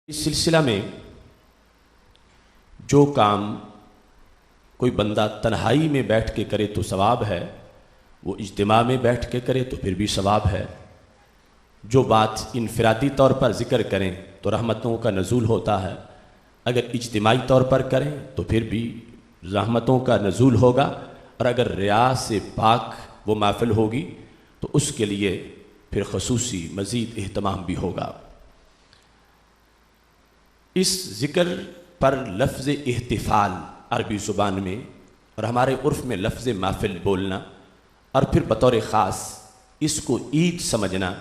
اس سلسلہ میں جو کام کوئی بندہ تنہائی میں بیٹھ کے کرے تو ثواب ہے، وہ اجتماع میں بیٹھ کے کرے تو پھر بھی ثواب ہے۔ جو بات انفرادی طور پر ذکر کریں تو رحمتوں کا نزول ہوتا ہے، اگر اجتماعی طور پر کریں تو پھر بھی رحمتوں کا نزول ہوگا، اور اگر ریا سے پاک وہ محفل ہوگی تو اس کے لیے پھر خصوصی مزید اہتمام بھی ہوگا۔ اس ذکر پر لفظ احتفال عربی زبان میں اور ہمارے عرف میں لفظ محفل بولنا، اور پھر بطور خاص اس کو عید سمجھنا،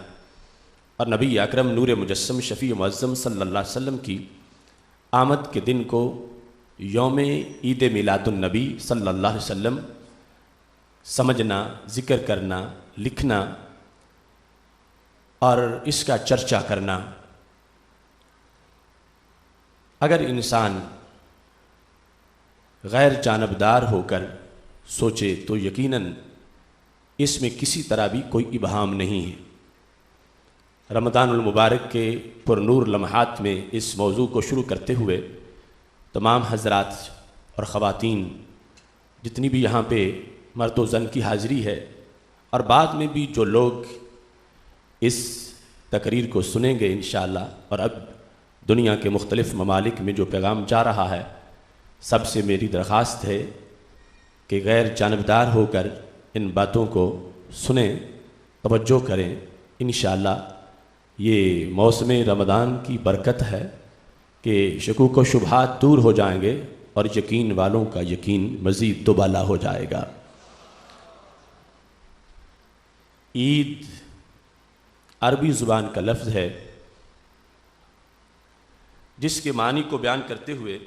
اور نبی اکرم نور مجسم شفیع معظم صلی اللہ علیہ وسلم کی آمد کے دن کو یوم عید میلاد النبی صلی اللہ علیہ وسلم سمجھنا، ذکر کرنا، لکھنا اور اس کا چرچا کرنا۔ اگر انسان غیر جانبدار ہو کر سوچے تو یقیناً اس میں کسی طرح بھی کوئی ابہام نہیں ہے۔ رمضان المبارک کے پر نور لمحات میں اس موضوع کو شروع کرتے ہوئے تمام حضرات اور خواتین جتنی بھی یہاں پہ مرد و زن کی حاضری ہے، اور بعد میں بھی جو لوگ اس تقریر کو سنیں گے انشاءاللہ، اور اب دنیا کے مختلف ممالک میں جو پیغام جا رہا ہے، سب سے میری درخواست ہے کہ غیر جانبدار ہو کر ان باتوں کو سنیں، توجہ کریں۔ انشاءاللہ یہ موسم رمضان کی برکت ہے کہ شکوک و شبہات دور ہو جائیں گے اور یقین والوں کا یقین مزید دوبالا ہو جائے گا۔ عید عربی زبان کا لفظ ہے جس کے معنی کو بیان کرتے ہوئے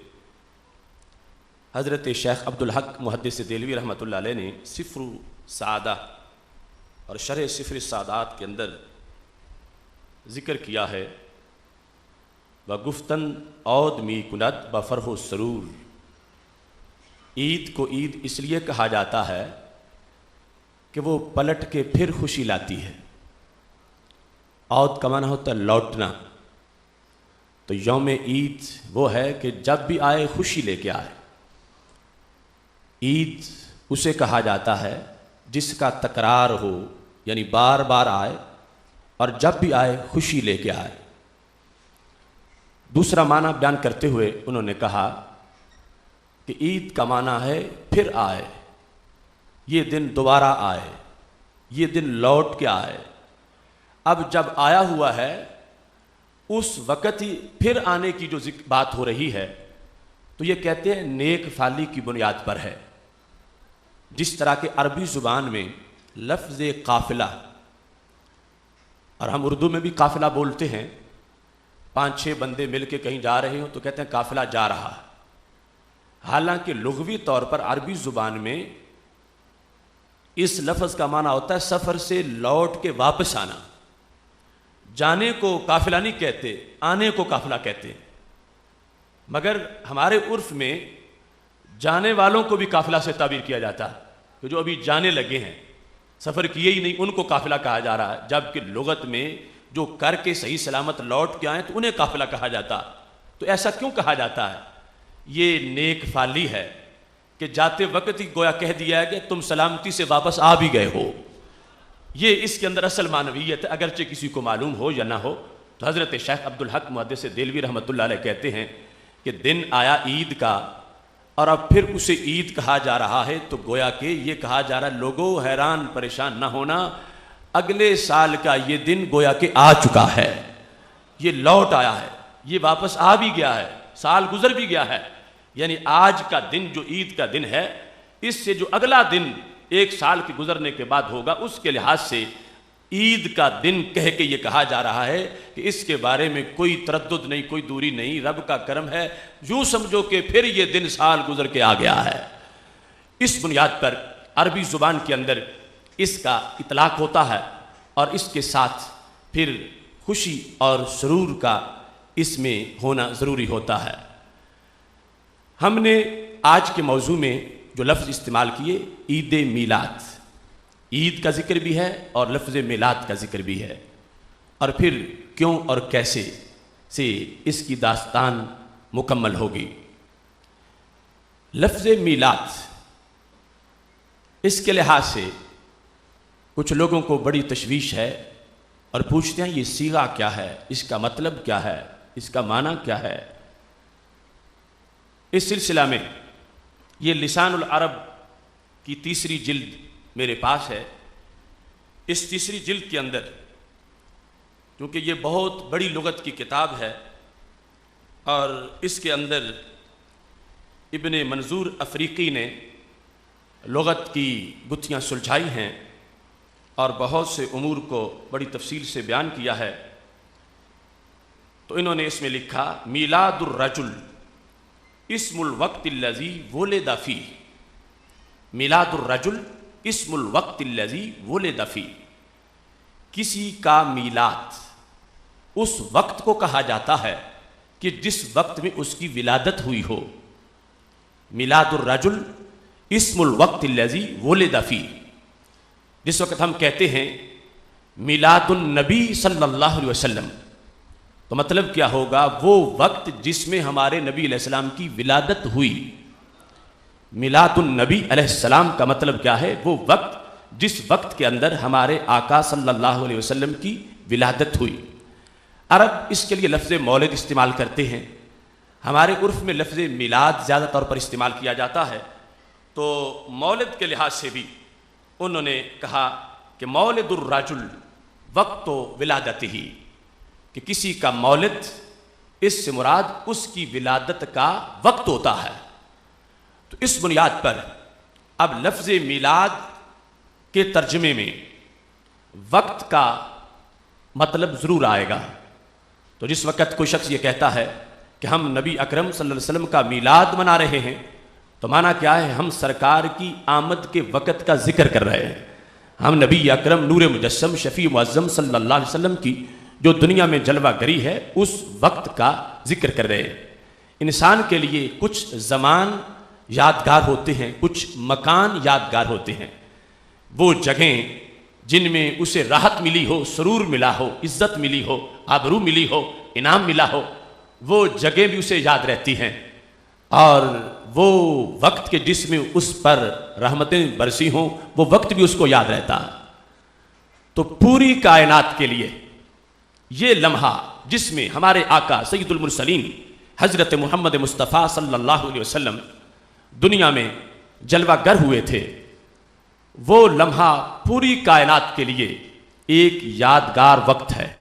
حضرت شیخ عبدالحق محدث دہلوی رحمۃ اللہ علیہ نے سفر سعادہ اور شرح سفر السعادات کے اندر ذکر کیا ہے، وَگُفْتَن عود می کند بفرح و سرور۔ عید کو عید اس لیے کہا جاتا ہے کہ وہ پلٹ کے پھر خوشی لاتی ہے۔ عود کا معنی ہوتا ہے لوٹنا، تو یوم عید وہ ہے کہ جب بھی آئے خوشی لے کے آئے۔ عید اسے کہا جاتا ہے جس کا تکرار ہو، یعنی بار بار آئے اور جب بھی آئے خوشی لے کے آئے۔ دوسرا معنی بیان کرتے ہوئے انہوں نے کہا کہ عید کا معنی ہے پھر آئے، یہ دن دوبارہ آئے، یہ دن لوٹ کے آئے۔ اب جب آیا ہوا ہے اس وقت ہی پھر آنے کی جو بات ہو رہی ہے، تو یہ کہتے ہیں نیک فعلی کی بنیاد پر ہے۔ جس طرح کہ عربی زبان میں لفظ قافلہ، اور ہم اردو میں بھی قافلہ بولتے ہیں، 5-6 بندے مل کے کہیں جا رہے ہوں تو کہتے ہیں قافلہ جا رہا ہے۔ حالانکہ لغوی طور پر عربی زبان میں اس لفظ کا معنی ہوتا ہے سفر سے لوٹ کے واپس آنا۔ جانے کو قافلہ نہیں کہتے، آنے کو قافلہ کہتے ہیں، مگر ہمارے عرف میں جانے والوں کو بھی قافلہ سے تعبیر کیا جاتا ہے کہ جو ابھی جانے لگے ہیں، سفر کیے ہی نہیں، ان کو قافلہ کہا جا رہا ہے، جبکہ لغت میں جو کر کے صحیح سلامت لوٹ کے آئیں تو انہیں قافلہ کہا جاتا۔ تو ایسا کیوں کہا جاتا ہے؟ یہ نیک فعلی ہے کہ جاتے وقت ہی گویا کہہ دیا ہے کہ تم سلامتی سے واپس آ بھی گئے ہو۔ یہ اس کے اندر اصل معنویت ہے، اگرچہ کسی کو معلوم ہو یا نہ ہو۔ تو حضرت شیخ عبدالحق محدث دہلوی رحمۃ اللہ علیہ کہتے ہیں کہ دن آیا عید کا، اور اب پھر اسے عید کہا جا رہا ہے، تو گویا کہ یہ کہا جا رہا ہے لوگوں حیران پریشان نہ ہونا، اگلے سال کا یہ دن گویا کہ آ چکا ہے، یہ لوٹ آیا ہے، یہ واپس آ بھی گیا ہے، سال گزر بھی گیا ہے۔ یعنی آج کا دن جو عید کا دن ہے، اس سے جو اگلا دن ایک سال کے گزرنے کے بعد ہوگا، اس کے لحاظ سے عید کا دن کہہ کے یہ کہا جا رہا ہے کہ اس کے بارے میں کوئی تردد نہیں، کوئی دوری نہیں، رب کا کرم ہے، یوں سمجھو کہ پھر یہ دن سال گزر کے آ گیا ہے۔ اس بنیاد پر عربی زبان کے اندر اس کا اطلاق ہوتا ہے، اور اس کے ساتھ پھر خوشی اور سرور کا اس میں ہونا ضروری ہوتا ہے۔ ہم نے آج کے موضوع میں جو لفظ استعمال کیے، عید میلاد، عید کا ذکر بھی ہے اور لفظ میلاد کا ذکر بھی ہے، اور پھر کیوں اور کیسے سے اس کی داستان مکمل ہوگی۔ لفظ میلاد اس کے لحاظ سے کچھ لوگوں کو بڑی تشویش ہے اور پوچھتے ہیں یہ صیغہ کیا ہے، اس کا مطلب کیا ہے، اس کا معنی کیا ہے۔ اس سلسلہ میں یہ لسان العرب کی تیسری جلد میرے پاس ہے۔ اس تیسری جلد کے اندر کیونکہ یہ بہت بڑی لغت کی کتاب ہے اور اس کے اندر ابن منظور افریقی نے لغت کی گتھیاں سلجھائی ہیں اور بہت سے امور کو بڑی تفصیل سے بیان کیا ہے۔ تو انہوں نے اس میں لکھا میلاد الرجل اسم الوقت الذی ولد فیہ، میلاد الرجل اسم الوقت الذی ولد فیہ، کسی کا میلاد اس وقت کو کہا جاتا ہے کہ جس وقت میں اس کی ولادت ہوئی ہو۔ میلاد الرجل اسم الوقت الذی ولد فیہ، جس وقت ہم کہتے ہیں میلاد النبی صلی اللہ علیہ وسلم تو مطلب کیا ہوگا؟ وہ وقت جس میں ہمارے نبی علیہ السلام کی ولادت ہوئی۔ میلاد النبی علیہ السلام کا مطلب کیا ہے؟ وہ وقت جس وقت کے اندر ہمارے آقا صلی اللہ علیہ وسلم کی ولادت ہوئی۔ عرب اس کے لیے لفظ مولد استعمال کرتے ہیں، ہمارے عرف میں لفظ میلاد زیادہ طور پر استعمال کیا جاتا ہے۔ تو مولد کے لحاظ سے بھی انہوں نے کہا کہ مولد الرجل وقت ولادتہ، کہ کسی کا مولد اس سے مراد اس کی ولادت کا وقت ہوتا ہے۔ تو اس بنیاد پر اب لفظ میلاد کے ترجمے میں وقت کا مطلب ضرور آئے گا۔ تو جس وقت کوئی شخص یہ کہتا ہے کہ ہم نبی اکرم صلی اللہ علیہ وسلم کا میلاد منا رہے ہیں تو معنی کیا ہے؟ ہم سرکار کی آمد کے وقت کا ذکر کر رہے ہیں۔ ہم نبی اکرم نور مجسم شفیع معظم صلی اللہ علیہ وسلم کی جو دنیا میں جلوہ گری ہے اس وقت کا ذکر کر رہے ہیں۔ انسان کے لیے کچھ زمان یادگار ہوتے ہیں، کچھ مکان یادگار ہوتے ہیں۔ وہ جگہیں جن میں اسے راحت ملی ہو، سرور ملا ہو، عزت ملی ہو، آبرو ملی ہو، انعام ملا ہو، وہ جگہیں بھی اسے یاد رہتی ہیں، اور وہ وقت کے جس میں اس پر رحمتیں برسی ہوں وہ وقت بھی اس کو یاد رہتا ہے۔ تو پوری کائنات کے لیے یہ لمحہ جس میں ہمارے آقا سید المرسلین حضرت محمد مصطفیٰ صلی اللہ علیہ وسلم دنیا میں جلوہ گر ہوئے تھے، وہ لمحہ پوری کائنات کے لیے ایک یادگار وقت ہے۔